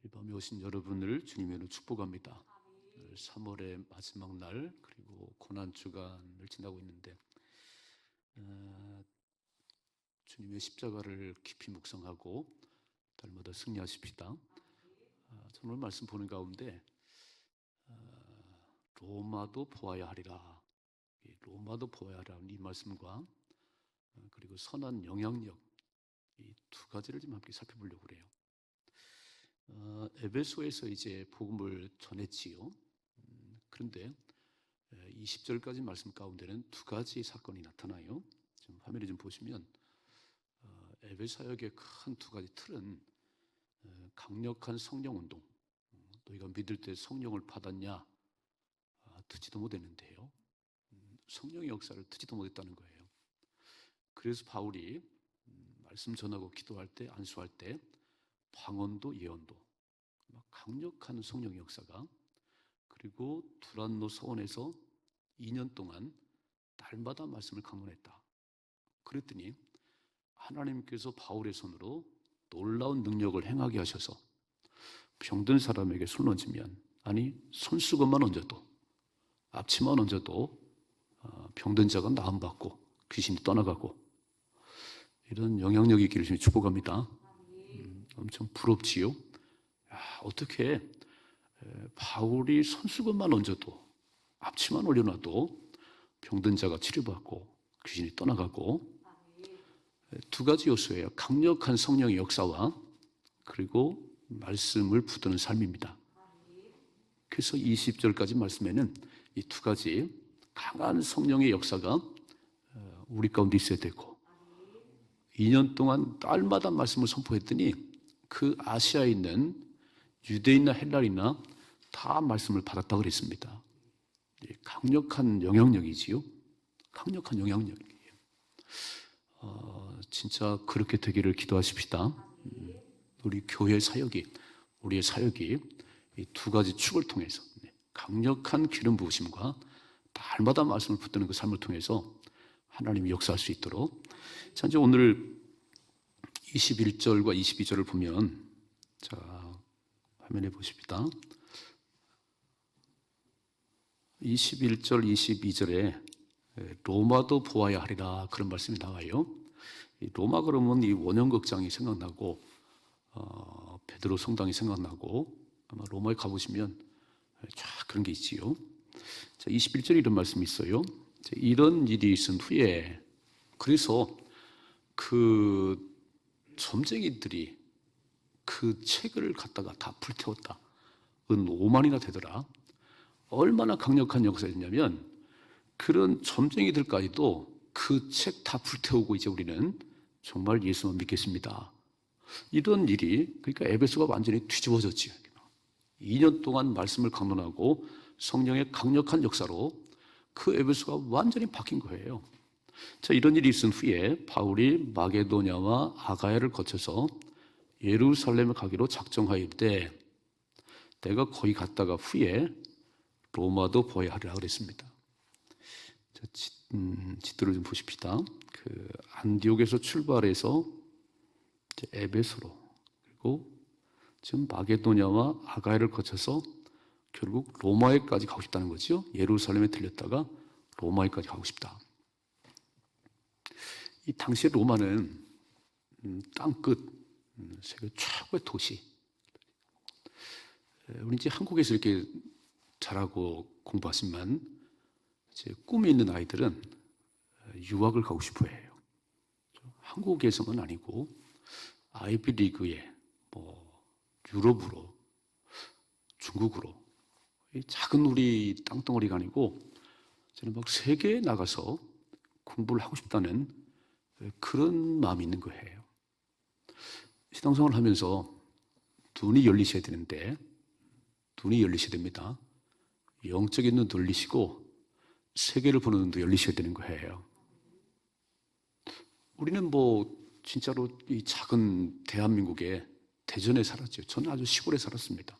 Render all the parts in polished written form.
이 밤에 오신 여러분을 주님의 이름으로 축복합니다. 3월의 마지막 날 그리고 고난주간을 지나고 있는데 주님의 십자가를 깊이 묵상하고 달마다 승리하십시다. 저는 오늘 말씀 보는 가운데 로마도 보아야 하리라, 로마도 보아야 하리라는 이 말씀과 그리고 선한 영향력, 이 두 가지를 좀 함께 살펴보려고 그래요. 에베소에서 이제 복음을 전했지요. 그런데 20절까지 말씀 가운데는 두 가지 사건이 나타나요. 좀 화면에 좀 보시면 에베소 사역의 큰 두 가지 틀은 강력한 성령 운동, 너희가 믿을 때 성령을 받았냐? 듣지도 못했는데요. 성령의 역사를 듣지도 못했다는 거예요. 그래서 바울이 말씀 전하고 기도할 때, 안수할 때 방언도 예언도 강력한 성령의 역사가, 그리고 두란노 서원에서 2년 동안 날마다 말씀을 강론했다. 그랬더니 하나님께서 바울의 손으로 놀라운 능력을 행하게 하셔서 병든 사람에게 손 얹으면, 아니 손수건만 얹어도, 앞치마만 얹어도 병든 자가 나음받고 귀신이 떠나가고, 이런 영향력이 있기를 주님 축복합니다. 엄청 부럽지요. 어떻게 바울이 손수건만 얹어도, 앞치마만 올려놔도 병든 자가 치료받고 귀신이 떠나가고, 두 가지 요소예요. 강력한 성령의 역사와 그리고 말씀을 붙드는 삶입니다. 그래서 20절까지 말씀에는 이 두 가지 강한 성령의 역사가 우리 가운데 있어야 되고, 2년 동안 날마다 말씀을 선포했더니 그 아시아에 있는 유대인이나 헬라인이나 다 말씀을 받았다고 그랬습니다. 강력한 영향력이지요. 강력한 영향력이에요. 진짜 그렇게 되기를 기도하십시다. 우리 교회 사역이, 우리의 사역이 이 두 가지 축을 통해서 강력한 기름 부으심과 날마다 말씀을 붙드는 그 삶을 통해서 하나님이 역사할 수 있도록. 자, 이제 오늘 21절과 22절을 보면, 자, 화면에 보십니다. 21절, 22절에 로마도 보아야 하리라, 그런 말씀이 나와요. 로마 그러면 이 원형극장이 생각나고 베드로 성당이 생각나고, 아마 로마에 가보시면 쫙 그런 게 있지요. 자, 21절에 이런 말씀이 있어요. 자, 이런 일이 있은 후에, 그래서 그 점쟁이들이 그 책을 갖다가 다 불태웠다. 은 5만이나 되더라. 얼마나 강력한 역사였냐면, 그런 점쟁이들까지도 그 책 다 불태우고 이제 우리는 정말 예수만 믿겠습니다. 이런 일이, 그러니까 에베소가 완전히 뒤집어졌지요. 2년 동안 말씀을 강론하고 성령의 강력한 역사로 그 에베소가 완전히 바뀐 거예요. 자, 이런 일이 있은 후에 바울이 마게도냐와 아가야를 거쳐서 예루살렘에 가기로 작정하였되, 내가 거기 갔다가 후에 로마도 보아야 하리라 그랬습니다. 자, 지도를 좀 보십시다. 그 안디옥에서 출발해서 에베소로, 그리고 지금 마게도냐와 아가야를 거쳐서 결국 로마에까지 가고 싶다는 거죠. 예루살렘에 들렸다가 로마에까지 가고 싶다. 이 당시의 로마는 땅끝 세계 최고의 도시. 우리 이제 한국에서 이렇게 자라고 공부하지만 이제 꿈이 있는 아이들은 유학을 가고 싶어 해요. 한국에서만 아니고 아이비리그에, 유럽으로, 중국으로, 작은 우리 땅덩어리가 아니고 저는 막 세계에 나가서 공부를 하고 싶다는 그런 마음이 있는 거예요. 신앙생활을 하면서 눈이 열리셔야 되는데, 눈이 열리셔야 됩니다. 영적인 눈도 열리시고 세계를 보는 눈도 열리셔야 되는 거예요. 우리는 진짜로 이 작은 대한민국의 대전에 살았죠. 저는 아주 시골에 살았습니다.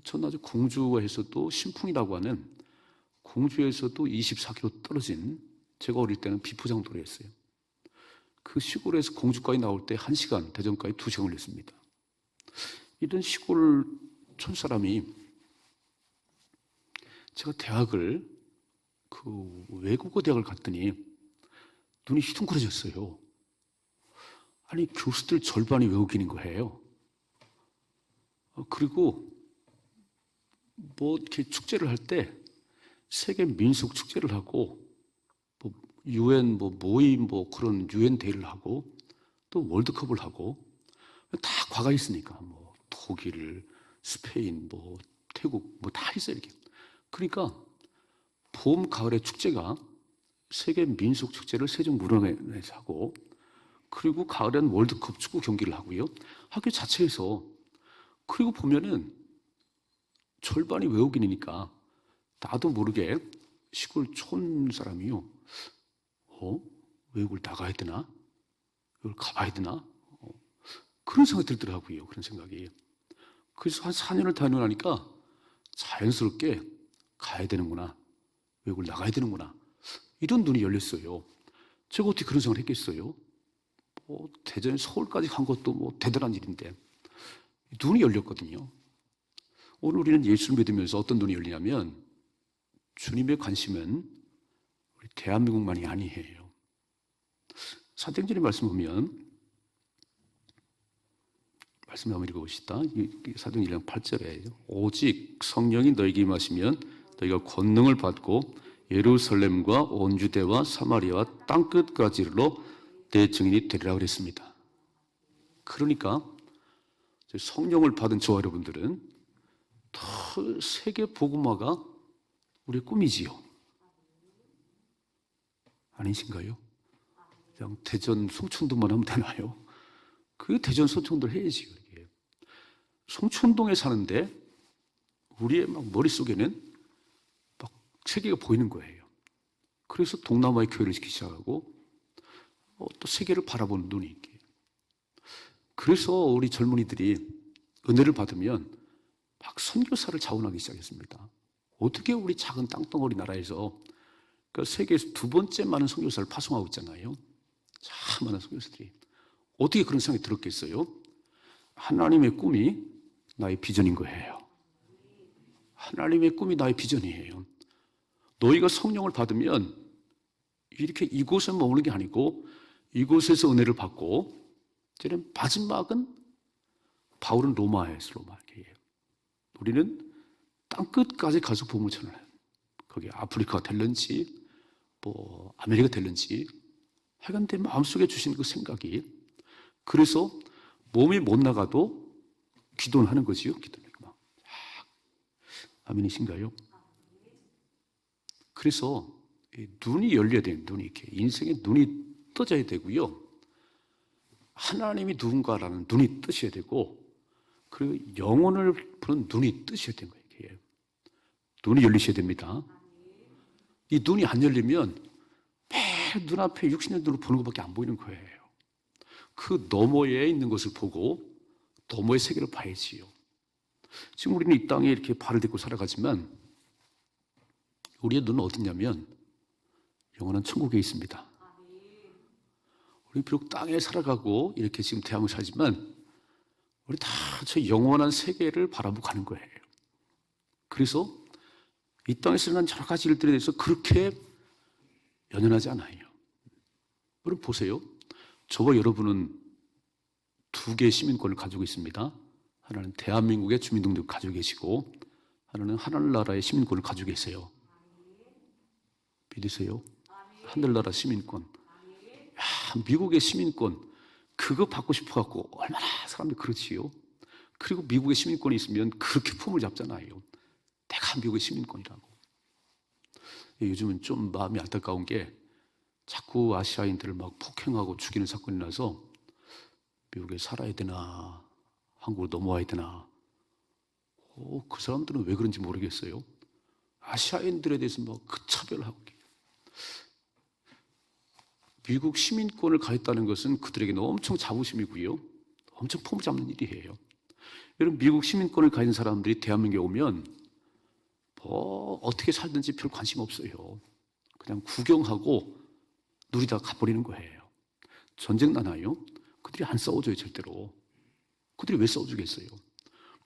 저는 아주 공주에서도 신풍이라고 하는, 공주에서도 24km 떨어진, 제가 어릴 때는 비포장도로였어요. 그 시골에서 공주까지 나올 때 1시간, 대전까지 2시간 걸렸습니다. 이런 시골 촌 사람이 제가 대학을 외국어 대학을 갔더니 눈이 휘둥그레졌어요. 아니 교수들 절반이 외국인인 거예요. 그리고 뭐 이렇게 축제를 할 때 세계 민속 축제를 하고 뭐 유엔 모임 그런 유엔 대회를 하고 또 월드컵을 하고 다 과가 있으니까 뭐 독일, 스페인, 뭐 태국 뭐 다 있어요 이렇게. 그러니까 봄, 가을의 축제가 세계 민속 축제를 세종문화회관에서 하고 그리고 가을엔 월드컵 축구 경기를 하고요. 학교 자체에서 그리고 보면은 절반이 외국인이니까 나도 모르게 시골 촌 사람이요. 외국을 나가야 되나? 외국을 가봐야 되나? 그런 생각이 들더라고요. 그런 생각이. 그래서 한 4년을 다녀나니까 자연스럽게 가야 되는구나. 외국을 나가야 되는구나. 이런 눈이 열렸어요. 제가 어떻게 그런 생각을 했겠어요? 대전, 서울까지 간 것도 뭐 대단한 일인데 눈이 열렸거든요. 오늘 우리는 예수를 믿으면서 어떤 눈이 열리냐면 주님의 관심은 우리 대한민국만이 아니에요. 사도행전의 말씀 보면 말씀 한번 읽어봅시다. 사도행전 1장 8절에 오직 성령이 너에게 임하시면 너희가 권능을 받고 예루살렘과 온 유대와 사마리아와 땅끝까지로 내 증인이 되리라 그랬습니다. 그러니까 성령을 받은 저와 여러분들은 더 세계 복음화가 우리의 꿈이지요. 아니신가요? 그냥 대전 송촌동만 하면 되나요? 그 대전 송촌동 해야지. 그게. 송촌동에 사는데 우리의 막 머릿속에는 막 세계가 보이는 거예요. 그래서 동남아의 교회를 지키기 시작하고 또 세계를 바라보는 눈이 있게. 그래서 우리 젊은이들이 은혜를 받으면 막 선교사를 자원하기 시작했습니다. 어떻게 우리 작은 땅덩어리 나라에서 세계에서 2번째 많은 선교사를 파송하고 있잖아요. 참 많은 선교사들이. 어떻게 그런 생각이 들었겠어요? 하나님의 꿈이 나의 비전인 거예요. 하나님의 꿈이 나의 비전이에요. 너희가 성령을 받으면 이렇게 이곳에 머무는 게 아니고 이곳에서 은혜를 받고 저는 마지막은 바울은 로마에서 로마에요. 우리는 땅끝까지 가서 복음을 전해요. 거기 아프리카가 될는지 뭐 아메리카 될는지 하여간 내 마음속에 주신 그 생각이 그래서 몸이 못 나가도 기도는 하는 거지요. 기도는 막 아멘이신가요? 그래서 눈이 열려야 돼요. 눈이 이렇게 인생의 눈이 떠져야 되고요. 하나님이 누군가라는 눈이 뜨셔야 되고 그리고 영혼을 보는 눈이 뜨셔야 되는 거예요. 이게. 눈이 열리셔야 됩니다. 이 눈이 안 열리면 매일 눈앞에 60년 눈으로 보는 것밖에 안 보이는 거예요. 그 너머에 있는 것을 보고 너머의 세계를 봐야지요. 지금 우리는 이 땅에 이렇게 발을 딛고 살아가지만 우리의 눈은 어디냐면 영원한 천국에 있습니다. 우리 비록 땅에 살아가고 이렇게 지금 대한민국 살지만 우리 다 저 영원한 세계를 바라보고 가는 거예요. 그래서 이 땅에서 일어난 여러 가지 일들에 대해서 그렇게 연연하지 않아요. 여러분 보세요. 저와 여러분은 2개의 시민권을 가지고 있습니다. 하나는 대한민국의 주민등록을 가지고 계시고 하나는 하늘나라의 시민권을 가지고 계세요. 믿으세요? 하늘나라 시민권. 미국의 시민권 그거 받고 싶어갖고 얼마나 사람들이 그렇지요. 그리고 미국의 시민권이 있으면 그렇게 폼을 잡잖아요. 내가 미국의 시민권이라고. 요즘은 좀 마음이 안타까운 게 자꾸 아시아인들을 막 폭행하고 죽이는 사건이 나서 미국에 살아야 되나 한국으로 넘어와야 되나 그 사람들은 왜 그런지 모르겠어요. 아시아인들에 대해서 막 그 차별하고 미국 시민권을 가졌다는 것은 그들에게는 엄청 자부심이고요. 엄청 폼을 잡는 일이에요. 여러분 미국 시민권을 가진 사람들이 대한민국에 오면 뭐 어떻게 살든지 별 관심 없어요. 그냥 구경하고 누리다 가버리는 거예요. 전쟁 나나요? 그들이 안 싸워줘요 절대로. 그들이 왜 싸워주겠어요?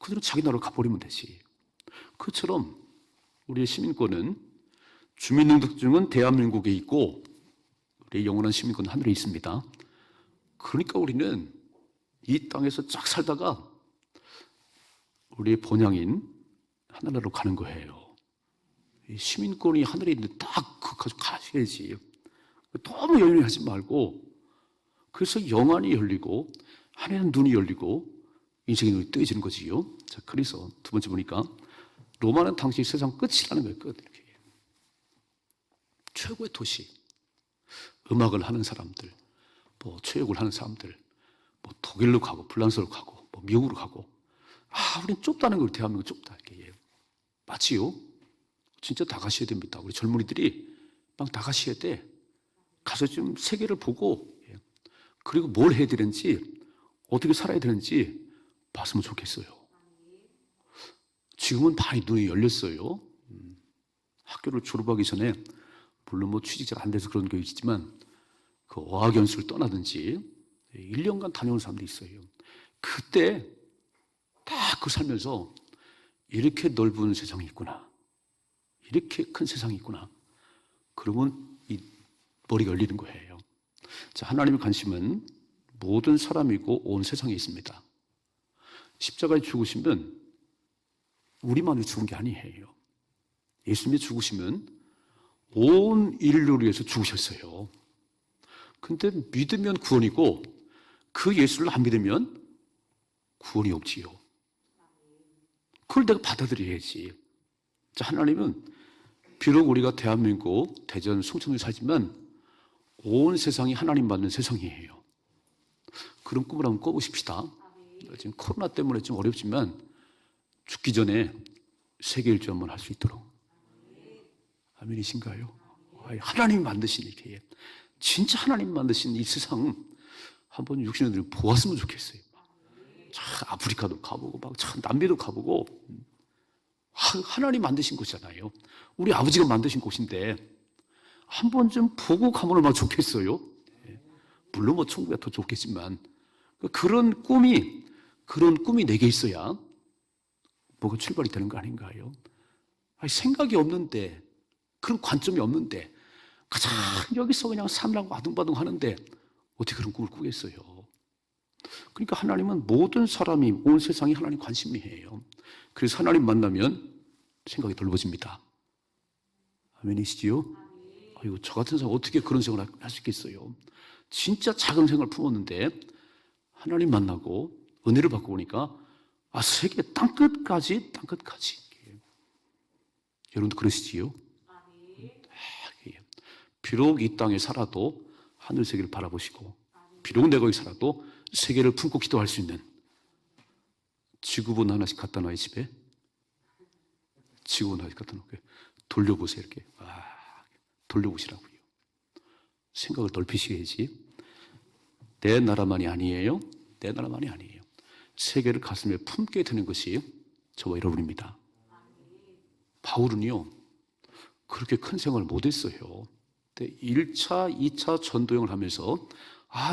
그들은 자기 나라로 가버리면 되지. 그처럼 우리의 시민권은 주민등록증은 대한민국에 있고 우리의 영원한 시민권은 하늘에 있습니다. 그러니까 우리는 이 땅에서 쫙 살다가 우리의 본향인 하늘나라로 가는 거예요. 이 시민권이 하늘에 있는데 딱 그거 가셔야지. 너무 연연하지 말고, 그래서 영안이 열리고 하늘의 눈이 열리고 인생의 눈이 뜨여지는 거지요. 자, 그래서 두 번째 보니까 로마는 당시 세상 끝이라는 거예요. 끝. 이렇게. 최고의 도시. 음악을 하는 사람들, 뭐 체육을 하는 사람들, 뭐 독일로 가고 프랑스로 가고 뭐 미국으로 가고, 우린 좁다는 걸, 대한민국 좁다 이렇게. 맞지요? 진짜 다 가셔야 됩니다. 우리 젊은이들이 막 다 가셔야 돼. 가서 좀 세계를 보고, 그리고 뭘 해야 되는지, 어떻게 살아야 되는지 봤으면 좋겠어요. 지금은 많이 눈이 열렸어요. 학교를 졸업하기 전에, 물론 뭐 취직자가 안 돼서 그런 게 있지만, 그 어학연수를 떠나든지 1년간 다녀온 사람들이 있어요. 그때 딱 그 살면서 이렇게 넓은 세상이 있구나, 이렇게 큰 세상이 있구나, 그러면 이 머리가 열리는 거예요. 자, 하나님의 관심은 모든 사람이고 온 세상에 있습니다. 십자가에 죽으시면 우리만이 죽은 게 아니에요. 예수님이 죽으시면 온 인류를 위해서 죽으셨어요. 근데 믿으면 구원이고, 그 예수를 안 믿으면 구원이 없지요. 그걸 내가 받아들여야지. 자, 하나님은 비록 우리가 대한민국, 대전, 송천에 살지만 온 세상이 하나님 받는 세상이에요. 그런 꿈을 한번 꿔보십시다. 지금 코로나 때문에 좀 어렵지만 죽기 전에 세계 일주 한번 할 수 있도록. 아멘이신가요? 하나님이 만드신 이렇게, 진짜 하나님 만드신 이 세상 한번 60년을 보았으면 좋겠어요. 참 아프리카도 가보고 막 참 남미도 가보고, 하나님 만드신 곳이잖아요. 우리 아버지가 만드신 곳인데 한 번쯤 보고 가면 얼마나 좋겠어요. 물론 뭐 천국이 더 좋겠지만, 그런 꿈이 내게 있어야 뭐가 출발이 되는 거 아닌가요? 생각이 없는데, 그런 관점이 없는데, 가장 여기서 그냥 삶라고 아둥바둥 하는데 어떻게 그런 꿈을 꾸겠어요? 그러니까 하나님은 모든 사람이, 온 세상이 하나님 관심이에요. 그래서 하나님 만나면 생각이 넓어집니다. 아멘이시지요? 아이고, 저 같은 사람 어떻게 그런 생각을 할 수 있겠어요? 진짜 작은 생각을 품었는데 하나님 만나고 은혜를 받고 보니까 세계 땅끝까지. 여러분도 그러시지요? 비록 이 땅에 살아도 하늘 세계를 바라보시고, 비록 내가 여기 살아도 세계를 품고 기도할 수 있는, 지구본 하나씩 갖다 놔요. 집에 지구본 하나씩 갖다 놓고 돌려보세요. 이렇게 돌려보시라고요. 생각을 넓히셔야지. 내 나라만이 아니에요. 내 나라만이 아니에요. 세계를 가슴에 품게 되는 것이 저와 여러분입니다. 바울은요, 그렇게 큰 생각을 못했어요. 1차, 2차 전도여행을 하면서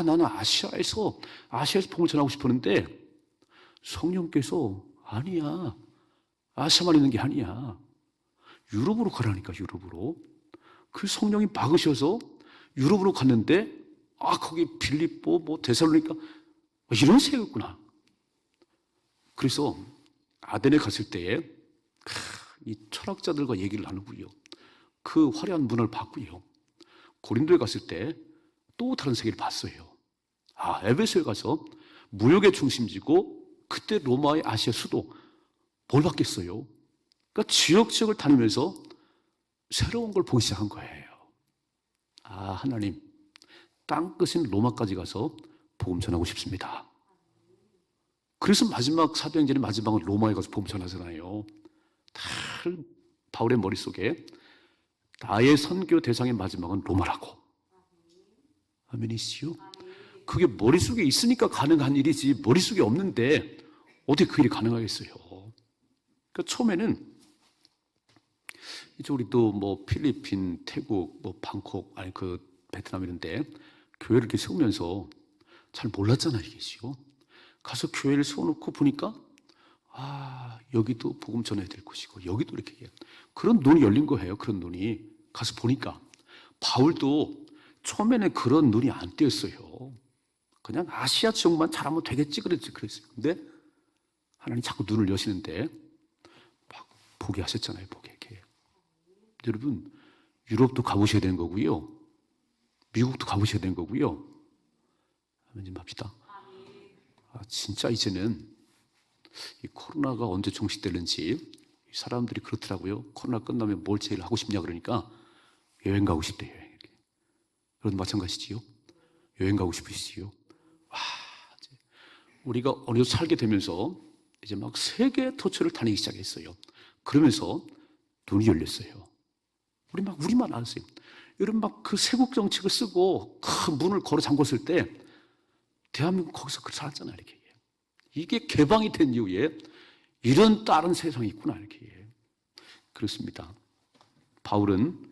나는 아시아에서 복음을 전하고 싶었는데 성령께서 아니야, 아시아만 있는 게 아니야, 유럽으로 가라니까. 유럽으로. 그 성령이 막으셔서 유럽으로 갔는데 거기 빌립보, 뭐 데살로니가 이런 세계였구나. 그래서 아덴에 갔을 때에 이 철학자들과 얘기를 나누고요, 그 화려한 문화를 봤고요, 고린도에 갔을 때 또 다른 세계를 봤어요. 에베소에 가서 무역의 중심지고, 그때 로마의 아시아 수도, 뭘 봤겠어요? 그러니까 지역지역을 다니면서 새로운 걸 보기 시작한 거예요. 하나님, 땅끝인 로마까지 가서 복음 전하고 싶습니다. 그래서 마지막 사도행전의 마지막은 로마에 가서 복음 전하잖아요. 바울의 머릿속에 나의 선교 대상의 마지막은 로마라고. 아멘이시요? 그게 머릿속에 있으니까 가능한 일이지, 머릿속에 없는데 어떻게 그 일이 가능하겠어요? 그러니까 처음에는 이제 우리도 뭐 필리핀, 태국, 뭐 방콕, 베트남 이런데 교회를 이렇게 세우면서 잘 몰랐잖아요, 이게요. 가서 교회를 세워놓고 보니까 여기도 복음 전해야 될 곳이고 여기도 이렇게 그런 눈이 열린 거예요. 그런 눈이 가서 보니까 바울도 처음에는 그런 눈이 안 띄었어요. 그냥 아시아 지역만 잘하면 되겠지 그랬어요. 근데 하나님 자꾸 눈을 여시는데 막 포기하셨잖아요. 포기하게. 여러분 유럽도 가보셔야 되는 거고요. 미국도 가보셔야 되는 거고요. 하면 좀 합시다. 진짜 이제는 이 코로나가 언제 종식되는지 사람들이 그렇더라고요. 코로나 끝나면 뭘 제일 하고 싶냐 그러니까 여행 가고 싶대요. 여러분 마찬가지지요? 여행 가고 싶으시지요? 우리가 어느 정도 살게 되면서 이제 막 세계 터치를 다니기 시작했어요. 그러면서 눈이 열렸어요. 우리만 알았어요. 여러분 막 그 세국 정책을 쓰고 큰 문을 걸어 잠궜을 때 대한민국 거기서 그렇게 살았잖아요. 이렇게. 이게 개방이 된 이후에 이런 다른 세상이 있구나 이렇게. 그렇습니다. 바울은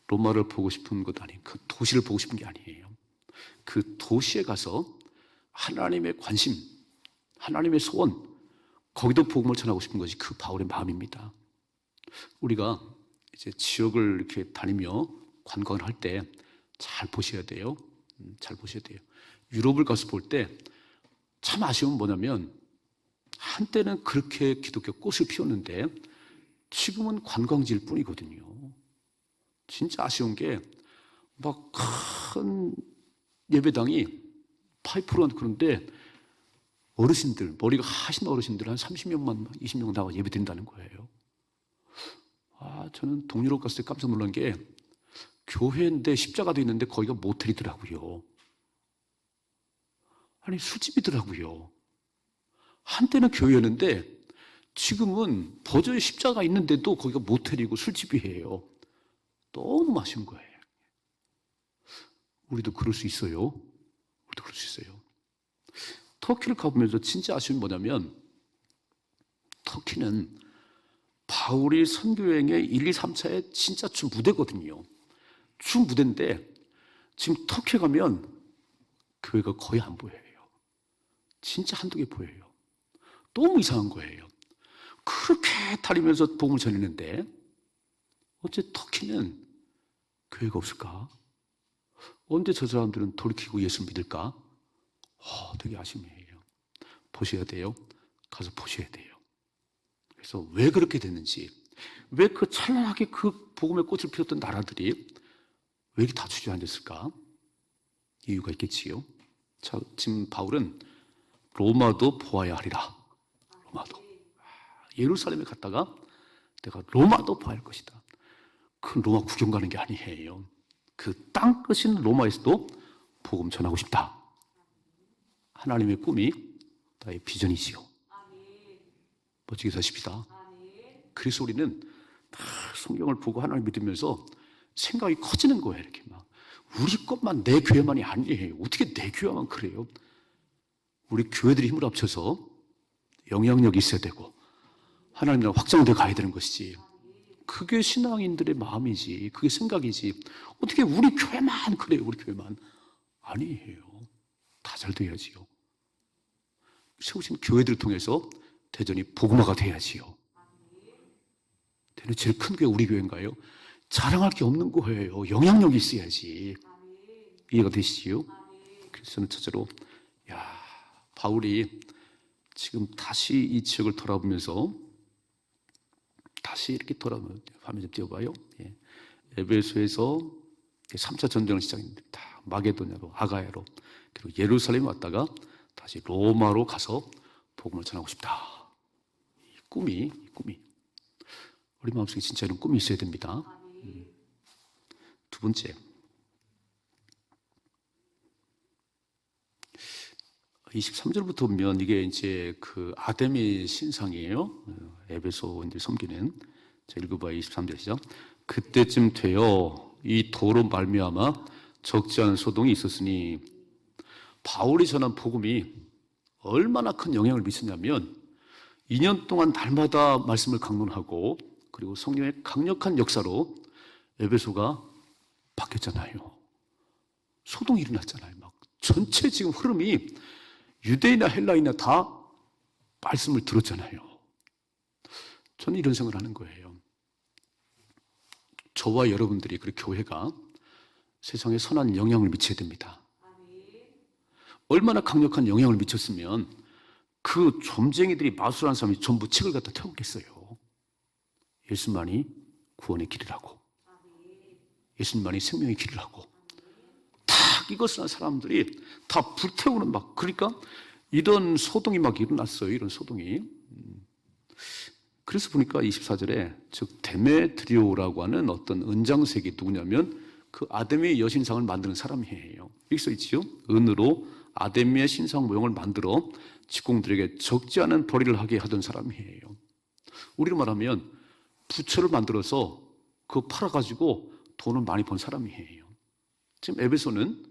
로마를 보고 싶은 것 아닌 그 도시를 보고 싶은 게 아니에요. 그 도시에 가서 하나님의 관심, 하나님의 소원, 거기도 복음을 전하고 싶은 것이 그 바울의 마음입니다. 우리가 이제 지역을 이렇게 다니며 관광을 할 때 잘 보셔야 돼요. 잘 보셔야 돼요. 유럽을 가서 볼 때 참 아쉬운 건 뭐냐면 한때는 그렇게 기독교 꽃을 피웠는데 지금은 관광지일 뿐이거든요. 진짜 아쉬운 게 막 큰 예배당이 파이프로 그런데 어르신들, 머리가 하신 어르신들 한 30명만, 20명 나와 예배 드린다는 거예요. 저는 동유럽 갔을 때 깜짝 놀란 게 교회인데 십자가도 있는데 거기가 모텔이더라고요. 아니, 술집이더라고요. 한때는 교회였는데 지금은 버저에 십자가 있는데도 거기가 모텔이고 술집이에요. 너무 아쉬운 거예요. 우리도 그럴 수 있어요. 우리도 그럴 수 있어요. 터키를 가보면서 진짜 아쉬운 게 뭐냐면 터키는 바울이 선교여행의 1, 2, 3차의 진짜 주 무대거든요. 주 무대인데 지금 터키에 가면 교회가 거의 안 보여요. 진짜 한두 개 보여요. 너무 이상한 거예요. 그렇게 다니면서 복음을 전했는데 어째 터키는 교회가 없을까? 언제 저 사람들은 돌이키고 예수를 믿을까? 되게 아쉬움이에요. 보셔야 돼요. 가서 보셔야 돼요. 그래서 왜 그렇게 됐는지, 왜 그 찬란하게 그 복음의 꽃을 피웠던 나라들이 왜 이렇게 다 주저앉았을까? 이유가 있겠지요. 자, 지금 바울은 로마도 보아야 하리라. 로마도. 예루살렘에 갔다가 내가 로마도 봐야 할 것이다. 그 로마 구경 가는 게 아니에요. 그 땅 끝인 로마에서도 복음 전하고 싶다. 하나님의 꿈이 나의 비전이지요. 멋지게 사십시다. 그래서 우리는 다 성경을 보고 하나님 믿으면서 생각이 커지는 거예요. 이렇게 막 우리 것만 내 교회만이 아니에요. 어떻게 내 교회만 그래요? 우리 교회들이 힘을 합쳐서 영향력이 있어야 되고 하나님이랑 확장돼 가야 되는 것이지. 그게 신앙인들의 마음이지. 그게 생각이지. 어떻게 우리 교회만 그래요? 우리 교회만. 아니에요. 다 잘 돼야지요. 세우신 교회들을 통해서 대전이 복음화가 돼야지요. 대전 제일 큰 교회 우리 교회인가요? 자랑할 게 없는 거예요. 영향력이 있어야지. 이해가 되시지요? 그래서 저는 첫째로 바울이 지금 다시 이 지역을 돌아보면서 다시 이렇게 돌아보면 화면 좀 띄워봐요. 에베소에서 3차 전쟁을 시작했는데 다 마게도냐로 아가야로 그리고 예루살렘에 왔다가 다시 로마로 가서 복음을 전하고 싶다. 이 꿈이 우리 마음속에 진짜 이런 꿈이 있어야 됩니다. 두 번째, 23절부터 보면 이게 이제 그 아데미 신상이에요. 에베소인들 섬기는. 자, 읽어봐요. 23절 시작. 그때쯤 되어 이 도로 말미암아 적지 않은 소동이 있었으니 바울이 전한 복음이 얼마나 큰 영향을 미쳤냐면 2년 동안 날마다 말씀을 강론하고 그리고 성령의 강력한 역사로 에베소가 바뀌었잖아요. 소동이 일어났잖아요. 막 전체 지금 흐름이 유대인이나 헬라인이나 다 말씀을 들었잖아요. 저는 이런 생각을 하는 거예요. 저와 여러분들이, 그리고 교회가 세상에 선한 영향을 미쳐야 됩니다. 얼마나 강력한 영향을 미쳤으면 그 좀쟁이들이 마술한 사람이 전부 책을 갖다 태우겠어요. 예수만이 구원의 길이라고, 예수님만이 생명의 길이라고, 다 이것을 한 사람들이 다 불태우는 그러니까 이런 소동이 일어났어요. 이런 소동이. 그래서 보니까 24절에 즉 데메드리오라고 하는 어떤 은장색이 누구냐면 그 아데미 여신상을 만드는 사람이에요. 여기 써 있지요. 은으로 아데미의 신상 모형을 만들어 직공들에게 적지 않은 벌이를 하게 하던 사람이에요. 우리로 말하면 부처를 만들어서 그거 팔아가지고 돈을 많이 번 사람이에요. 지금 에베소는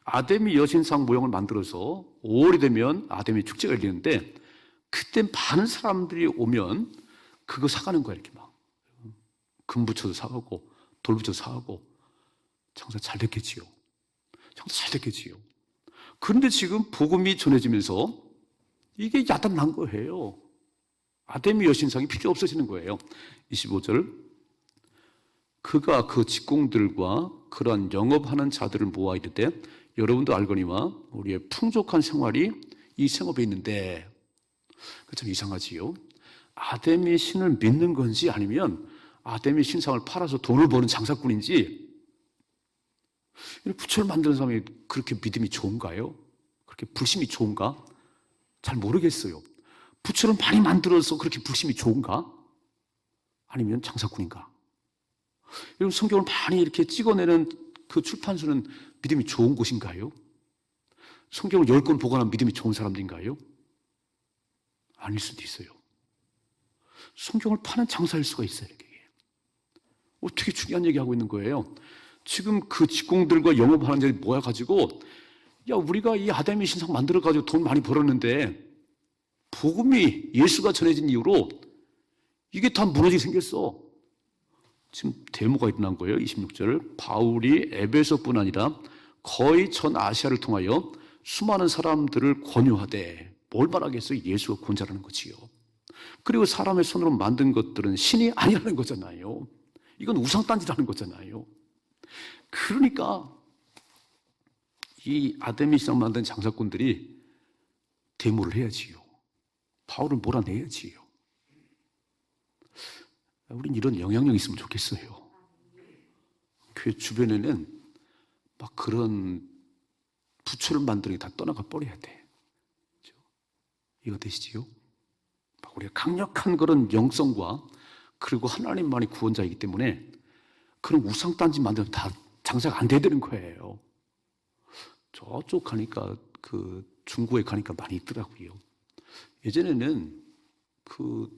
아데미 여신상 모형을 만들어서 5월이 되면 아데미 축제가 열리는데 그때 많은 사람들이 오면 그거 사가는 거야. 이렇게 금 붙여서 사가고 돌 붙여서 사가고 장사 잘 됐겠지요. 장사 잘 됐겠지요. 그런데 지금 복음이 전해지면서 이게 야단난 거예요. 아데미 여신상이 필요 없어지는 거예요. 25절 그가 그 직공들과 그러한 영업하는 자들을 모아 이르되 여러분도 알거니와 우리의 풍족한 생활이 이 생업에 있는데 참 이상하지요. 아데미 신을 믿는 건지 아니면 아데미 신상을 팔아서 돈을 버는 장사꾼인지 부처를 만드는 사람이 그렇게 믿음이 좋은가요? 그렇게 불심이 좋은가? 잘 모르겠어요. 부처를 많이 만들어서 그렇게 불심이 좋은가? 아니면 장사꾼인가? 여러분 성경을 많이 이렇게 찍어내는 그 출판소는 믿음이 좋은 곳인가요? 성경을 10권 보관한 믿음이 좋은 사람들인가요? 아닐 수도 있어요. 성경을 파는 장사일 수가 있어요. 되게 중요한 얘기하고 있는 거예요. 지금 그 직공들과 영업하는 자들이 모여가지고 야 우리가 이 아데미 신상 만들어가지고 돈 많이 벌었는데 복음이 예수가 전해진 이후로 이게 다 무너지게 생겼어. 지금 데모가 일어난 거예요. 26절 바울이 에베소뿐 아니라 거의 전 아시아를 통하여 수많은 사람들을 권유하되 뭘 말하겠어요? 예수가 구원자라는 거지요. 그리고 사람의 손으로 만든 것들은 신이 아니라는 거잖아요. 이건 우상단지라는 거잖아요. 그러니까 이 아데미 신상 만든 장사꾼들이 데모를 해야지요. 바울을 몰아내야지요. 우린 이런 영향력이 있으면 좋겠어요. 교회 주변에는 막 그런 부처를 만드는 게 다 떠나가 버려야 돼. 그렇죠? 이거 되시지요? 우리가 강력한 그런 영성과 그리고 하나님만이 구원자이기 때문에 그런 우상단지 만들면 다 장사가 안 돼야 되는 거예요. 저쪽 가니까 그 중국에 가니까 많이 있더라고요. 예전에는 그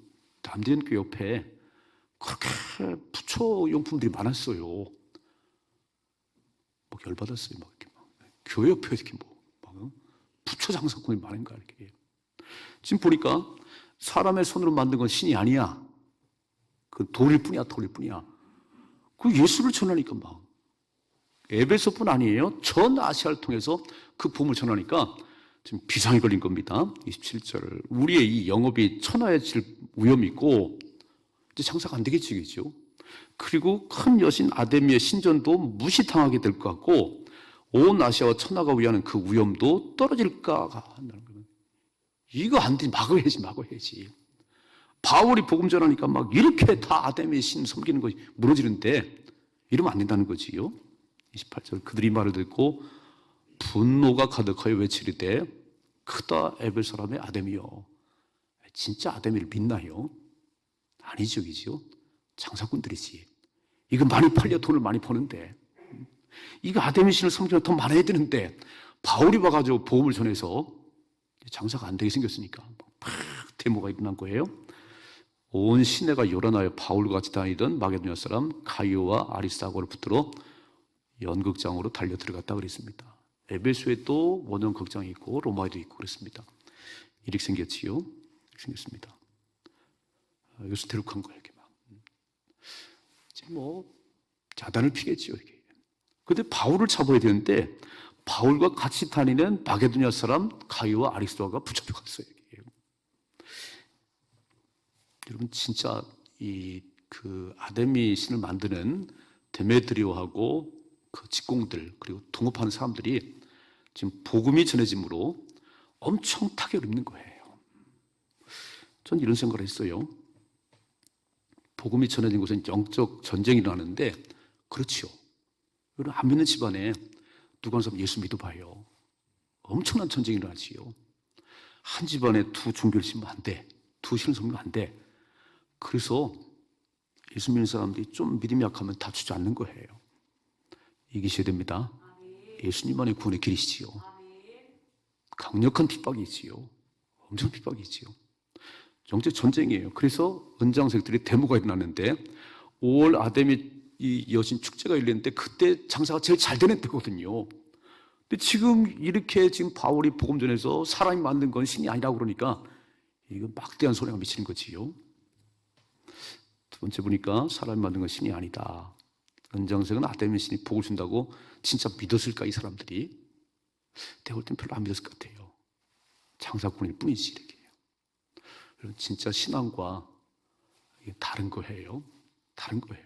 담대교회 옆에 그렇게 부처 용품들이 많았어요. 열받았어요. 이렇게 교회 옆에 이렇게 부처 장사꾼이 많은가 이렇게. 지금 보니까 사람의 손으로 만든 건 신이 아니야. 그 돌일 뿐이야, 돌일 뿐이야. 그 예수를 전하니까 에베소뿐 아니에요. 전 아시아를 통해서 그 복음을 전하니까 지금 비상이 걸린 겁니다. 27절 우리의 이 영업이 천하해질 위험이 있고 이제 장사가 안 되겠지, 그죠? 그리고 큰 여신 아데미의 신전도 무시당하게 될 것 같고 온 아시아와 천하가 위하는 그 위험도 떨어질까 한다는 거예요. 이거 안 돼, 막아야지. 바울이 복음 전하니까 이렇게 다 아데미의 신 섬기는 것이 무너지는데 이러면 안 된다는 거지요. 28절 그들이 말을 듣고 분노가 가득하여 외치리되 크다 에베소 사람의 아데미여. 진짜 아데미를 믿나요? 아니죠, 그죠? 장사꾼들이지. 이거 많이 팔려 돈을 많이 버는데 이거 아데미 신을 섬기면 돈 많아야 되는데 바울이 와가지고 복음을 전해서 장사가 안 되게 생겼으니까 막 데모가 일어난 거예요. 온 시내가 요란하여 바울과 같이 다니던 마게도냐 사람 가이오와 아리스다고를 붙들어 연극장으로 달려 들어갔다 그랬습니다. 에베소에 또 원형 극장이 있고 로마에도 있고 그랬습니다. 이렇게 생겼지요. 이렇게 생겼습니다. 여기서 대륙한 거예요. 이렇게 이제 자단을 피겠지요. 이렇게. 근데 바울을 잡아야 되는데 바울과 같이 다니는 마게도냐 사람 가이오와 아리스도아가 붙잡혀 갔어요. 여러분 진짜 그 아데미 신을 만드는 데메드리오하고 그 직공들 그리고 동업하는 사람들이 지금 복음이 전해짐으로 엄청 타격을 입는 거예요. 전 이런 생각을 했어요. 복음이 전해진 곳은 영적 전쟁이 일어나는데 그렇죠. 여러분 안 믿는 집안에 누가 한 사람 예수 믿어봐요. 엄청난 전쟁이 일어나지요. 한 집안에 두 종교를 심으면 안 돼. 두 신을 섬기면 안 돼. 그래서 예수 믿는 사람들이 좀 믿음이 약하면 다 주저앉는 거예요. 이기셔야 됩니다. 예수님만이 구원의 길이시지요. 강력한 핍박이지요. 엄청 핍박이지요. 영적 전쟁이에요. 그래서 은장색들이 데모가 일어났는데 5월 아데미 이 여신 축제가 열리는데 그때 장사가 제일 잘 되는 때거든요. 근데 지금 이렇게 지금 바울이 복음 전해서 사람이 만든 건 신이 아니라고 그러니까 이거 막대한 소리가 미치는 거지요. 두 번째 보니까 사람이 만든 건 신이 아니다. 은장색은 아데미 신이 복을 준다고 진짜 믿었을까 이 사람들이? 내가 볼 땐 별로 안 믿었을 것 같아요. 장사꾼일 뿐이지 이렇게. 진짜 신앙과 다른 거예요. 다른 거예요.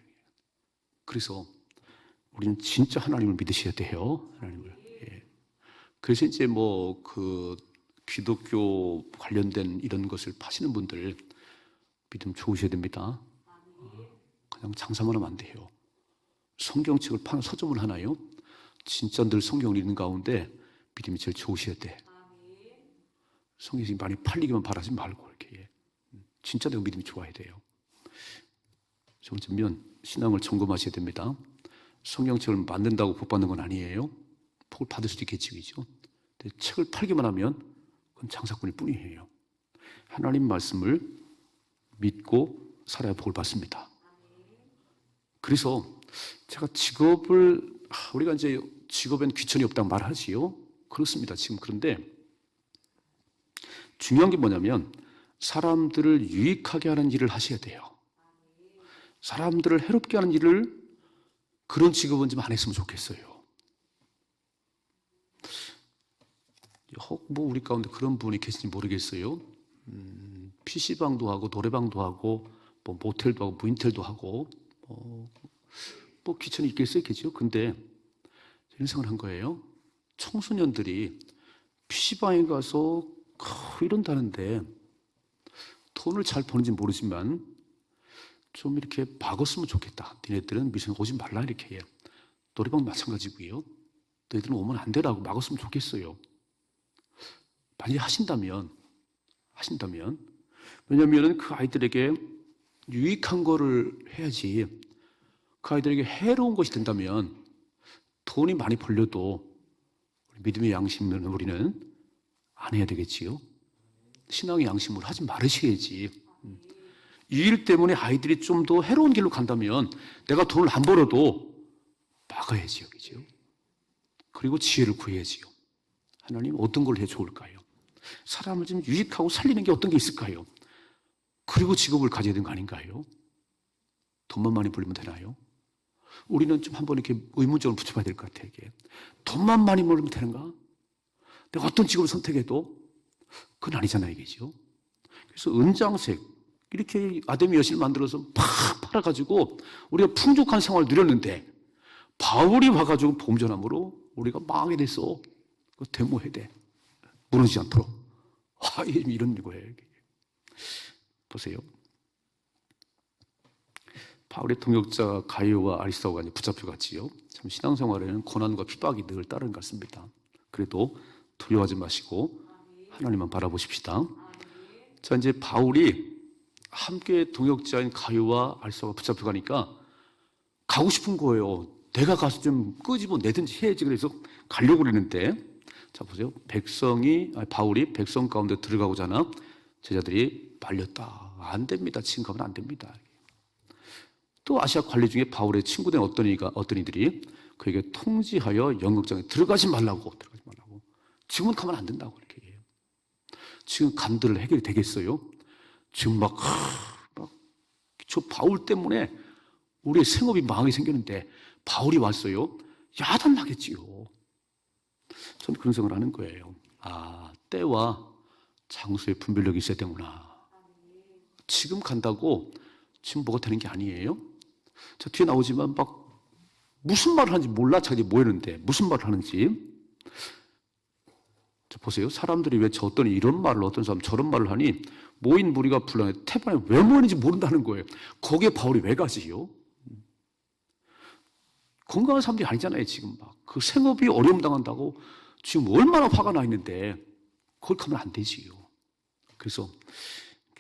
그래서 우리는 진짜 하나님을 믿으셔야 돼요. 하나님을. 예. 그래서 이제 뭐 그 기독교 관련된 이런 것을 파시는 분들 믿음 좋으셔야 됩니다. 그냥 장사만 하면 안 돼요. 성경책을 파는 서점을 하나요? 진짜 늘 성경을 읽는 가운데 믿음이 제일 좋으셔야 돼. 성경이 많이 팔리기만 바라지 말고 이렇게. 진짜 내가 믿음이 좋아야 돼요. 두 번째면 신앙을 점검하셔야 됩니다. 성경책을 만든다고 복 받는 건 아니에요. 복을 받을 수도 있겠지요. 근데 책을 팔기만 하면 그건 장사꾼일 뿐이에요. 하나님 말씀을 믿고 살아야 복을 받습니다. 그래서 제가 우리가 이제 직업엔 귀천이 없다고 말하지요. 그렇습니다. 지금 그런데 중요한 게 뭐냐면 사람들을 유익하게 하는 일을 하셔야 돼요. 사람들을 해롭게 하는 일을 그런 직업은 좀 안 했으면 좋겠어요. 혹 뭐 우리 가운데 그런 분이 계신지 모르겠어요. PC방도 하고 노래방도 하고 뭐 모텔도 하고 무인텔도 하고 뭐 귀천이 있겠어요, 그죠? 근데 이런 생각을 한 거예요. 청소년들이 PC방에 가서 이런다는데 돈을 잘 버는지 모르지만 좀 이렇게 막았으면 좋겠다. 니네들은 미션 오지 말라 이렇게 해요. 노래방 마찬가지고요. 너희들은 오면 안 되라고 막았으면 좋겠어요. 만약에 하신다면 왜냐하면 그 아이들에게 유익한 거를 해야지 그 아이들에게 해로운 것이 된다면 돈이 많이 벌려도 믿음의 양심은 우리는 안 해야 되겠지요. 신앙의 양심을 하지 말으셔야지. 이 일 때문에 아이들이 좀 더 해로운 길로 간다면 내가 돈을 안 벌어도 막아야지요. 그죠? 그리고 지혜를 구해야지요. 하나님 어떤 걸 해 좋을까요? 사람을 좀 유익하고 살리는 게 어떤 게 있을까요? 그리고 직업을 가져야 되는 거 아닌가요? 돈만 많이 벌리면 되나요? 우리는 좀 한번 이렇게 의문점을 붙여봐야 될 것 같아요. 이게. 돈만 많이 벌리면 되는가? 내가 어떤 직업을 선택해도 그건 아니잖아요. 이게죠. 그래서 은장색 이렇게 아데미 여신을 만들어서 팍 팔아가지고 우리가 풍족한 생활을 누렸는데 바울이 와가지고 범전함으로 우리가 망하게 됐어. 그거 데모해야 돼. 무너지지 않도록. 이런 거예요. 보세요. 바울의 동역자 가이오와 아리스도가 붙잡혀갔지요. 참 신앙생활에는 고난과 핍박이 늘 따르는 것 같습니다. 그래도 두려워하지 마시고 하나님만 바라보십시다. 자, 이제 바울이 함께 동역자인 가이오와 아리스도가 붙잡혀가니까 가고 싶은 거예요. 내가 가서 좀 끄집어 내든지 해야지. 그래서 가려고 그러는데, 자 보세요. 바울이 백성 가운데 들어가고자 하나 제자들이 말렸다. 안 됩니다. 지금 가면 안 됩니다. 또 아시아 관리 중에 바울의 친구된 어떤 이들이 그에게 통지하여 영극장에 들어가지 말라고. 지금은 가면 안 된다고 이렇게 해요. 지금 간들 해결이 되겠어요? 지금 저 바울 때문에 우리의 생업이 망하게 생겼는데 바울이 왔어요. 야단나겠지요. 저는 그런 생각을 하는 거예요. 때와 장소의 분별력이 있어야 되구나. 지금 간다고 지금 뭐가 되는 게 아니에요. 저 뒤에 나오지만 막 무슨 말을 하는지 몰라. 자기 모이는데 무슨 말을 하는지. 자, 보세요. 사람들이 왜 저 어떤 이런 말을 어떤 사람 저런 말을 하니 모인 무리가 불안해. 태반에 왜 모이는지 모른다는 거예요. 거기에 바울이 왜 가지요? 건강한 사람들이 아니잖아요. 지금 막 그 생업이 어려움 당한다고 지금 얼마나 화가 나 있는데 그걸 가면 안 되지요. 그래서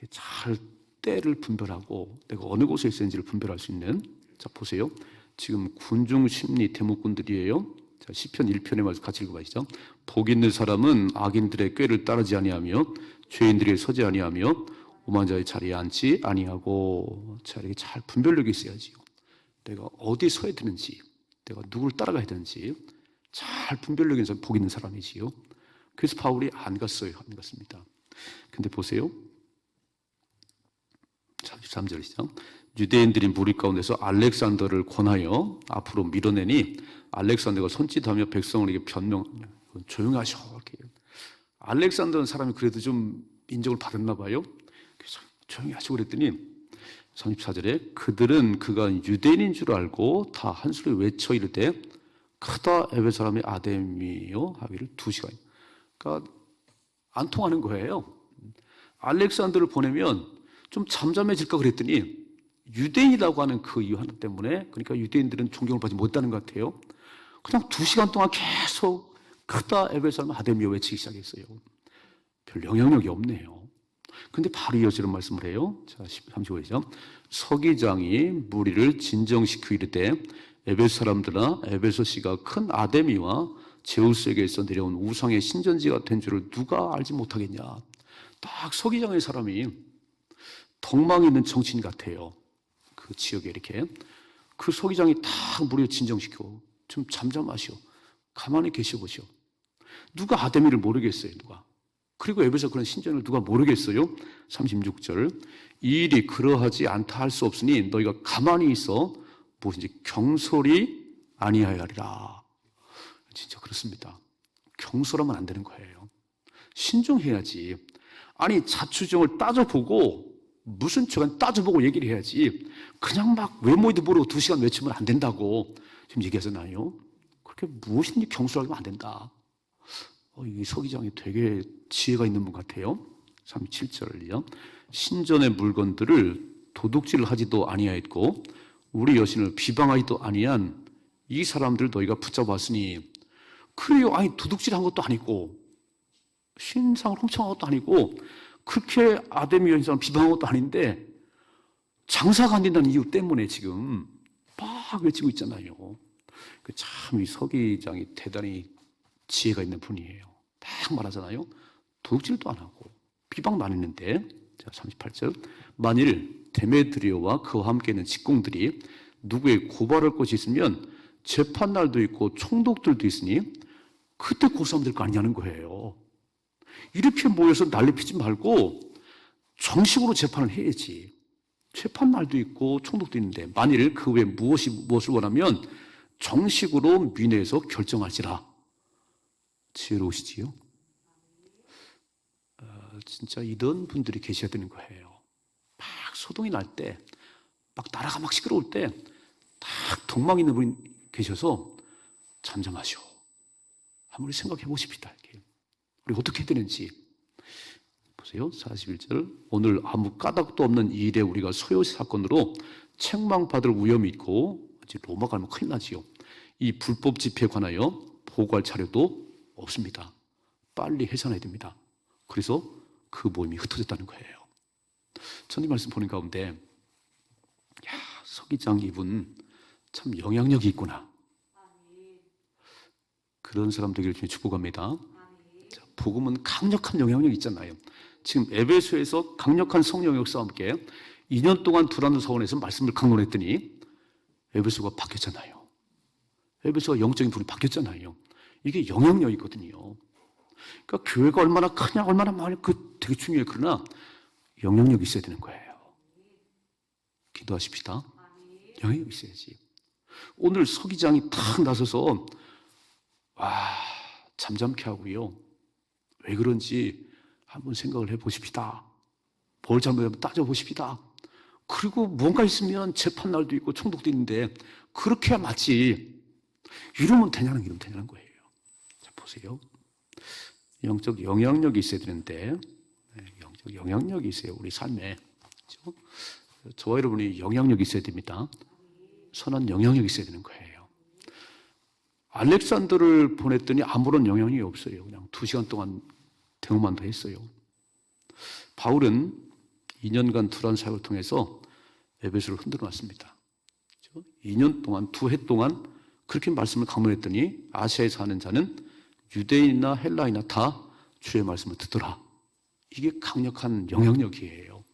잘 때를 분별하고 내가 어느 곳에 있었는지를 분별할 수 있는. 자, 보세요. 지금 군중 심리 대목군들이에요. 자, 시편 1편에 말씀 같이 읽어봐시죠. 복 있는 사람은 악인들의 꾀를 따르지 아니하며 죄인들이 서지 아니하며 오만 자의 자리에 앉지 아니하고. 자, 이렇게 잘 분별력이 있어야지요. 내가 어디에 서야 되는지, 내가 누구를 따라가야 되는지 잘 분별력이 있는 복 있는 사람이지요. 그래서 바울이 안 갔어요. 안 갔습니다. 근데 보세요. 33절이죠. 유대인들이 무리 가운데서 알렉산더를 권하여 앞으로 밀어내니 알렉산더가 손짓하며 백성에게 변명, 조용히 하셔. 이렇게. 알렉산더는 사람이 그래도 좀 인정을 받았나 봐요. 그래서 조용히 하시고 그랬더니 34절에 그들은 그가 유대인인 줄 알고 다 한 소리 외쳐 이르되 크다 에베 사람의 아데미요 하기를 2시간. 그러니까 안 통하는 거예요. 알렉산더를 보내면 좀 잠잠해질까 그랬더니 유대인이라고 하는 그 이유 하나 때문에, 그러니까 유대인들은 존경을 받지 못하는 것 같아요. 그냥 2시간 동안 계속 크다 에베 사람 아데미요 외치기 시작했어요. 별 영향력이 없네요. 근데 바로 이어서 이런 말씀을 해요. 자, 35절. 서기장이 무리를 진정시키고 이르되 에베소 사람들아 에베소시가 큰 아데미와 제우스에게서 내려온 우상의 신전지가 된 줄을 누가 알지 못하겠냐. 딱 서기장의 사람이 덕망이 있는 정치인 같아요. 그 지역에 이렇게. 그 서기장이 딱 무리를 진정시키고 좀 잠잠하시오. 가만히 계셔보시오. 누가 아데미를 모르겠어요. 누가. 그리고 에베소 그런 신전을 누가 모르겠어요? 36절. 이 일이 그러하지 않다 할 수 없으니 너희가 가만히 있어 무엇인지 경솔이 아니하여야 하리라. 진짜 그렇습니다. 경솔하면 안 되는 거예요. 신중해야지. 아니 자추정을 따져보고 무슨 척은 따져보고 얘기를 해야지. 그냥 막 외모에도 모르고 2시간 외치면 안 된다고 지금 얘기하잖아요. 그렇게 무엇인지 경솔하면 안 된다. 이 서기장이 되게 지혜가 있는 분 같아요. 37절이요. 신전의 물건들을 도둑질을 하지도 아니하였고 우리 여신을 비방하지도 아니한 이 사람들 너희가 붙잡았으니. 그래요. 아니 도둑질한 것도 아니고 신상을 훔쳐간 것도 아니고 그렇게 아데미 여신상을 비방한 것도 아닌데 장사가 안 된다는 이유 때문에 지금 막 외치고 있잖아요. 참 이 서기장이 대단히 지혜가 있는 분이에요. 딱 말하잖아요. 도둑질도 안 하고 비방도 안 했는데. 자, 38절. 만일 데메드리오와 그와 함께 있는 직공들이 누구의 고발할 것이 있으면 재판날도 있고 총독들도 있으니 그때 고소하면 될 거 아니냐는 거예요. 이렇게 모여서 난리 피지 말고 정식으로 재판을 해야지. 재판날도 있고 총독도 있는데 만일 그 외에 무엇을 원하면 정식으로 민회에서 결정할지라. 지혜로우시지요? 진짜 이런 분들이 계셔야 되는 거예요. 막 소동이 날 때, 막 나라가 막 시끄러울 때, 딱 덕망 있는 분이 계셔서 잠잠하시오. 한번 생각해 보십시다. 이렇게. 우리 어떻게 해야 되는지. 보세요. 41절. 오늘 아무 까닭도 없는 이 일에 우리가 소요시 사건으로 책망받을 위험이 있고, 이제 로마 가면 큰일 나지요. 이 불법 집회에 관하여 보고할 자료도 없습니다. 빨리 해산해야 됩니다. 그래서 그 모임이 흩어졌다는 거예요. 저는 이 말씀 보는 가운데 서기장 이분 참 영향력이 있구나. 그런 사람 되기를 주님 축복합니다. 자, 복음은 강력한 영향력이 있잖아요. 지금 에베소에서 강력한 성령 역사와 함께 2년 동안 두란노 사원에서 말씀을 강론했더니 에베소가 바뀌었잖아요. 에베소가 영적인 불이 바뀌었잖아요. 이게 영향력이 있거든요. 그러니까 교회가 얼마나 크냐, 얼마나 많이 되게 중요해요. 그러나 영향력이 있어야 되는 거예요. 기도하십시다. 영향력이 있어야지. 오늘 서기장이 탁 나서서 잠잠케 하고요. 왜 그런지 한번 생각을 해보십시다. 뭘 잘못하면 따져보십시다. 그리고 뭔가 있으면 재판날도 있고 총독도 있는데 그렇게 해야 맞지. 이러면 되냐는 거예요. 자, 보세요. 영적 영향력이 있어야 되는데, 영적 영향력이 있어요. 우리 삶에. 그렇죠? 저와 여러분이 영향력이 있어야 됩니다. 선한 영향력이 있어야 되는 거예요. 알렉산더를 보냈더니 아무런 영향이 없어요. 그냥 2시간 동안 대응만 더 했어요. 바울은 2년간 두란 사역을 통해서 에베소를 흔들어 놨습니다. 2년 동안, 2해 동안 그렇게 말씀을 강론했더니 아시아에 사는 자는 유대인이나 헬라인이나 다 주의 말씀을 듣더라. 이게 강력한 영향력이에요.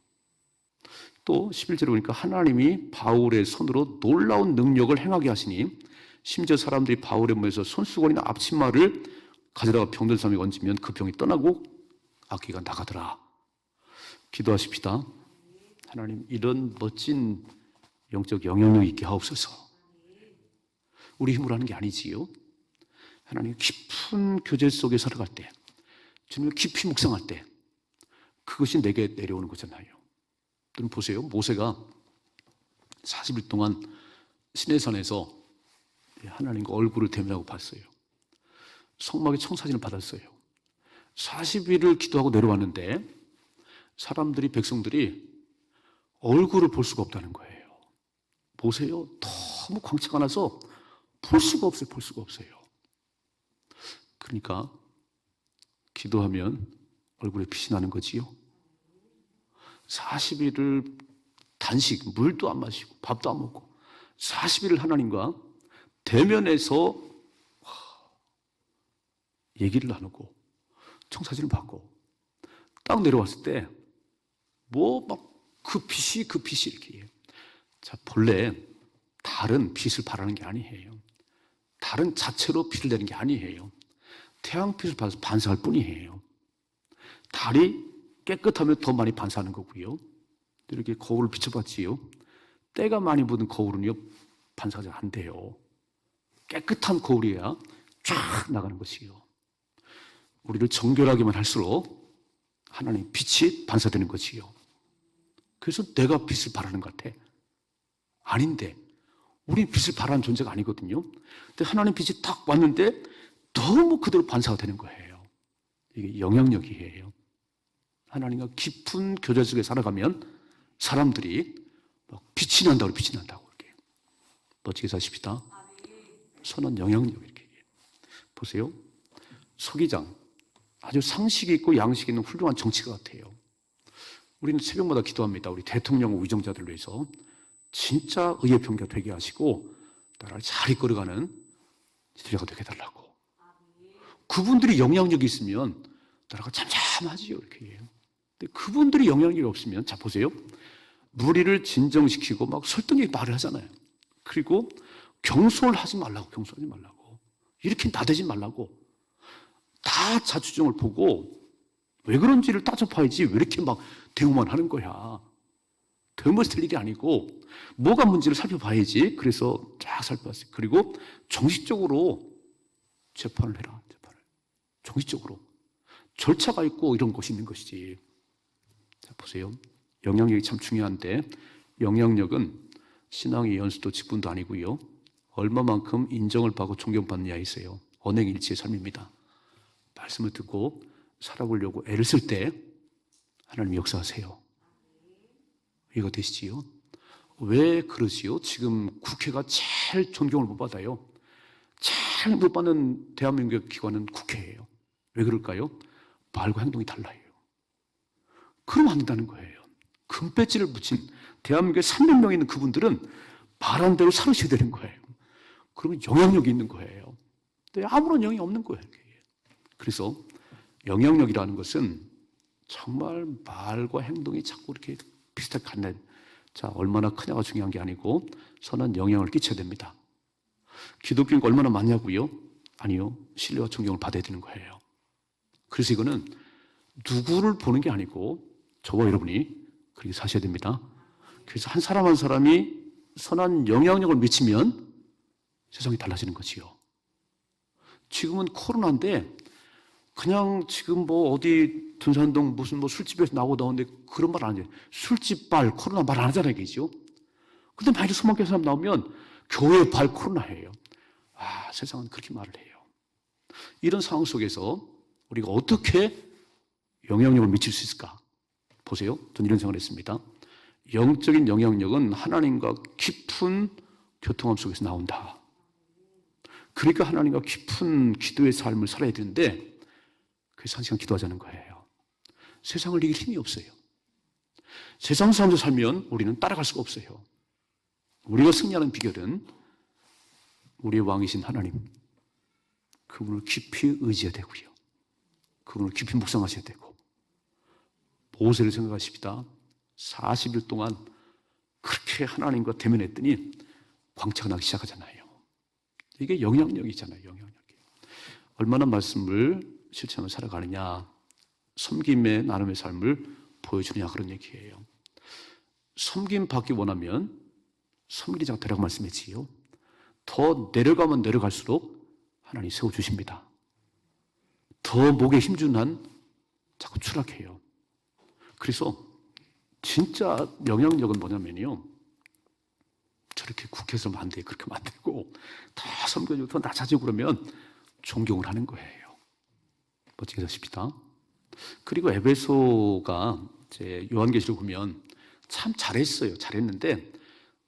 또 11절에 보니까 하나님이 바울의 손으로 놀라운 능력을 행하게 하시니 심지어 사람들이 바울의 몸에서 손수건이나 앞치마를 가져다가 병든 사람이 얹으면 그 병이 떠나고 악기가 나가더라. 기도하십시다. 하나님, 이런 멋진 영적 영향력 있게 하옵소서. 우리 힘으로 하는 게 아니지요. 하나님, 깊은 교제 속에 살아갈 때, 주님을 깊이 묵상할 때 그것이 내게 내려오는 거잖아요. 여러분 보세요. 모세가 40일 동안 시내산에서 하나님과 얼굴을 대면하고 봤어요. 성막의 청사진을 받았어요. 40일을 기도하고 내려왔는데 사람들이, 백성들이 얼굴을 볼 수가 없다는 거예요. 보세요. 너무 광채가 나서 볼 수가 없어요. 그러니까 기도하면 얼굴에 빛이 나는 거지요. 40일을 단식, 물도 안 마시고 밥도 안 먹고 40일을 하나님과 대면해서 얘기를 나누고 청사진을 받고 딱 내려왔을 때 뭐 막 그 빛이 이렇게. 자, 본래 달은 빛을 발하는 게 아니에요. 달은 자체로 빛을 내는 게 아니에요. 태양빛을 받아서 반사할 뿐이에요. 달이 깨끗하면 더 많이 반사하는 거고요. 이렇게 거울을 비춰봤지요. 때가 많이 묻은 거울은요, 반사가 잘 안 돼요. 깨끗한 거울이야 쫙 나가는 것이요. 우리를 정결하게만 할수록 하나님 빛이 반사되는 것이요. 그래서 내가 빛을 발하는 것 같아. 아닌데, 우리는 빛을 발하는 존재가 아니거든요. 근데 하나님 빛이 딱 왔는데 너무 그대로 반사가 되는 거예요. 이게 영향력이에요. 하나님과 깊은 교제 속에 살아가면 사람들이 막 빛이 난다고 이렇게 멋지게 사십시다. 선한 영향력 이렇게. 보세요. 서기장, 아주 상식 있고 양식 있는 훌륭한 정치가 같아요. 우리는 새벽마다 기도합니다. 우리 대통령 위정자들을 위해서 진짜 의의 평가 되게 하시고 나라를 잘 이끌어가는 지도자가 되게 해달라고. 그분들이 영향력이 있으면 나라가 잠잠하지요. 이렇게. 근데 그분들이 영향력이 없으면, 자 보세요. 무리를 진정시키고 막 설득력이 말을 하잖아요. 그리고 경솔하지 말라고. 이렇게 나대지 말라고. 다 자추정을 보고 왜 그런지를 따져봐야지 왜 이렇게 막 대우만 하는 거야. 대우만 할 일이 아니고 뭐가 문제를 살펴봐야지. 그래서 쫙 살펴봤어요. 그리고 정식적으로 재판을 해라. 정식적으로. 절차가 있고 이런 것이 있는 것이지. 자, 보세요. 영향력이 참 중요한데 영향력은 신앙의 연수도 직분도 아니고요. 얼마만큼 인정을 받고 존경받느냐에 있어요. 언행일치의 삶입니다. 말씀을 듣고 살아보려고 애를 쓸 때 하나님 역사하세요. 이해가 되시지요? 왜 그러지요? 지금 국회가 제일 존경을 못 받아요. 제일 못 받는 대한민국의 기관은 국회예요. 왜 그럴까요? 말과 행동이 달라요. 그러면 안 된다는 거예요. 금배지를 붙인 대한민국에 300명 있는 그분들은 말한 대로 살으셔야 되는 거예요. 그러면 영향력이 있는 거예요. 근데 아무런 영향이 없는 거예요. 그래서 영향력이라는 것은 정말 말과 행동이 자꾸 이렇게 비슷하게 간다. 자, 얼마나 크냐가 중요한 게 아니고 선한 영향을 끼쳐야 됩니다. 기독교인가 얼마나 많냐고요? 아니요. 신뢰와 존경을 받아야 되는 거예요. 그래서 이거는 누구를 보는 게 아니고 저와 여러분이 그렇게 사셔야 됩니다. 그래서 한 사람 한 사람이 선한 영향력을 미치면 세상이 달라지는 거지요. 지금은 코로나인데 그냥 지금 뭐 어디 둔산동 무슨 뭐 술집에서 나오는데 그런 말 안 해요. 술집발 코로나 말 안 하잖아요, 그죠? 근데 만약에 소망교회 사람 나오면 교회 발 코로나예요. 아, 세상은 그렇게 말을 해요. 이런 상황 속에서 우리가 어떻게 영향력을 미칠 수 있을까? 보세요. 저는 이런 생각을 했습니다. 영적인 영향력은 하나님과 깊은 교통함 속에서 나온다. 그러니까 하나님과 깊은 기도의 삶을 살아야 되는데 그래서 1시간 기도하자는 거예요. 세상을 이길 힘이 없어요. 세상 사람들 살면 우리는 따라갈 수가 없어요. 우리가 승리하는 비결은 우리의 왕이신 하나님, 그분을 깊이 의지해야 되고요. 그분을 깊이 묵상하셔야 되고, 모세를 생각하십니다. 40일 동안 그렇게 하나님과 대면했더니 광채가 나기 시작하잖아요. 이게 영향력이잖아요. 영향력이. 얼마나 말씀을 실천하며 살아가느냐, 섬김의 나눔의 삶을 보여주느냐, 그런 얘기예요. 섬김 받기 원하면 섬기자가 되라고 말씀했지요. 더 내려가면 내려갈수록 하나님이 세워주십니다. 더 목에 힘준 한 자꾸 추락해요. 그래서 진짜 영향력은 뭐냐면요, 저렇게 국회에서 만들고 그렇게 만들고 다 섬겨주고 더 낮아지고 그러면 존경을 하는 거예요. 멋지게 하십니다. 그리고 에베소가 이제 요한계시록 보면 참 잘했어요. 잘했는데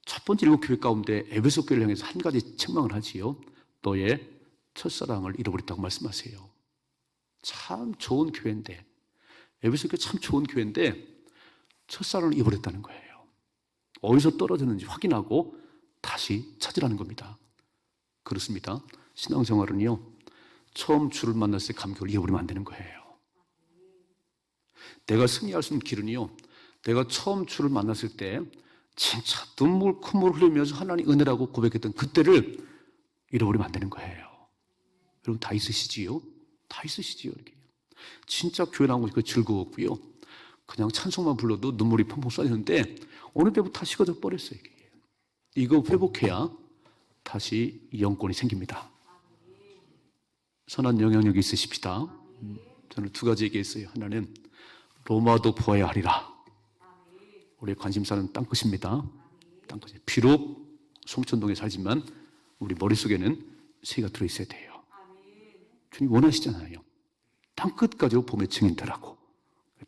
첫 번째 7교회 가운데 에베소 교회를 향해서 한 가지 책망을 하지요. 너의 첫사랑을 잃어버렸다고 말씀하세요. 참 좋은 교회인데, 에베소 교회 참 좋은 교회인데 첫사랑을 잃어버렸다는 거예요. 어디서 떨어졌는지 확인하고 다시 찾으라는 겁니다. 그렇습니다. 신앙생활은요, 처음 주를 만났을 때 감격을 잃어버리면 안 되는 거예요. 내가 승리할 수 있는 길은요, 내가 처음 주를 만났을 때 진짜 눈물 콧물 흘리면서 하나님 은혜라고 고백했던 그때를 잃어버리면 안 되는 거예요. 여러분 다 있으시지요? 다 있으시지요? 이렇게. 진짜 교회 나온 것이 즐거웠고요. 그냥 찬송만 불러도 눈물이 펑펑 쏟아지는데 어느 때부터 다 식어져 버렸어요. 이게. 이거 회복해야 다시 영권이 생깁니다. 선한 영향력이 있으십시다. 저는 두 가지 얘기했어요. 하나는 로마도 보아야 하리라. 우리의 관심사는 땅끝입니다. 땅끝이. 비록 송천동에 살지만 우리 머릿속에는 세가 들어있어야 돼요. 주님 원하시잖아요. 땅끝까지로 봄의 증인되라고.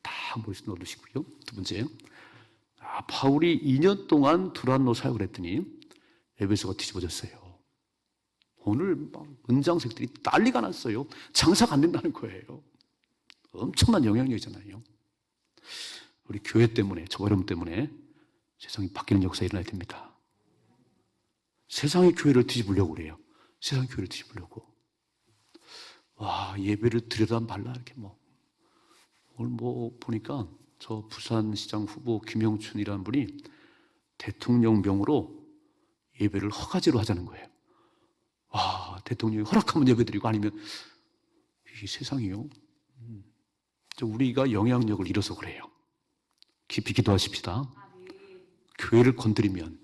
다 머릿속에 넣어두시고요. 두 번째, 바울이 2년 동안 두란노 사역을 했더니 에베소가 뒤집어졌어요. 오늘 막 은장색들이 난리가 났어요. 장사가 안 된다는 거예요. 엄청난 영향력이잖아요. 우리 교회 때문에, 저 여러분 때문에 세상이 바뀌는 역사가 일어나야 됩니다. 세상의 교회를 뒤집으려고 그래요. 세상의 교회를 뒤집으려고. 와, 예배를 드려다 말라, 이렇게 뭐. 오늘 뭐 보니까 저 부산시장 후보 김영춘이라는 분이 대통령명으로 예배를 허가제로 하자는 거예요. 와, 대통령이 허락하면 예배드리고 아니면 이 세상이요. 우리가 영향력을 잃어서 그래요. 깊이 기도하십시다. 교회를 건드리면,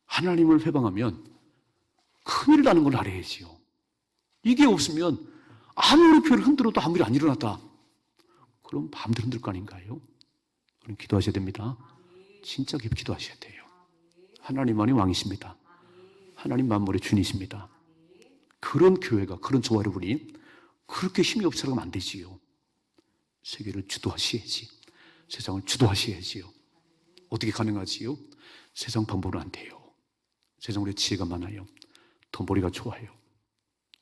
하나님을 회방하면 큰일 나는 걸 알아야지요. 이게 없으면 아무리 교회를 흔들어도 아무 일이 안 일어났다. 그럼 마음대로 흔들 거 아닌가요? 우리는 기도하셔야 됩니다. 진짜 깊이 기도하셔야 돼요. 하나님만이 왕이십니다. 하나님 만물의 주인이십니다. 그런 교회가, 그런 저와 여러분이 그렇게 힘이 없이 살아가면 안 되지요. 세계를 주도하셔야지. 세상을 주도하셔야지요. 어떻게 가능하지요? 세상 방법은 안 돼요. 세상 우리 지혜가 많아요. 더 머리가 좋아요.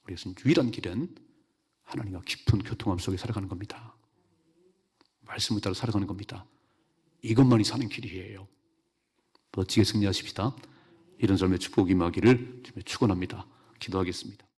그래서 유일한 길은 하나님과 깊은 교통함 속에 살아가는 겁니다. 말씀을 따라 살아가는 겁니다. 이것만이 사는 길이에요. 멋지게 승리하십시다. 이런 삶의 축복이 임하기를 축원합니다. 기도하겠습니다.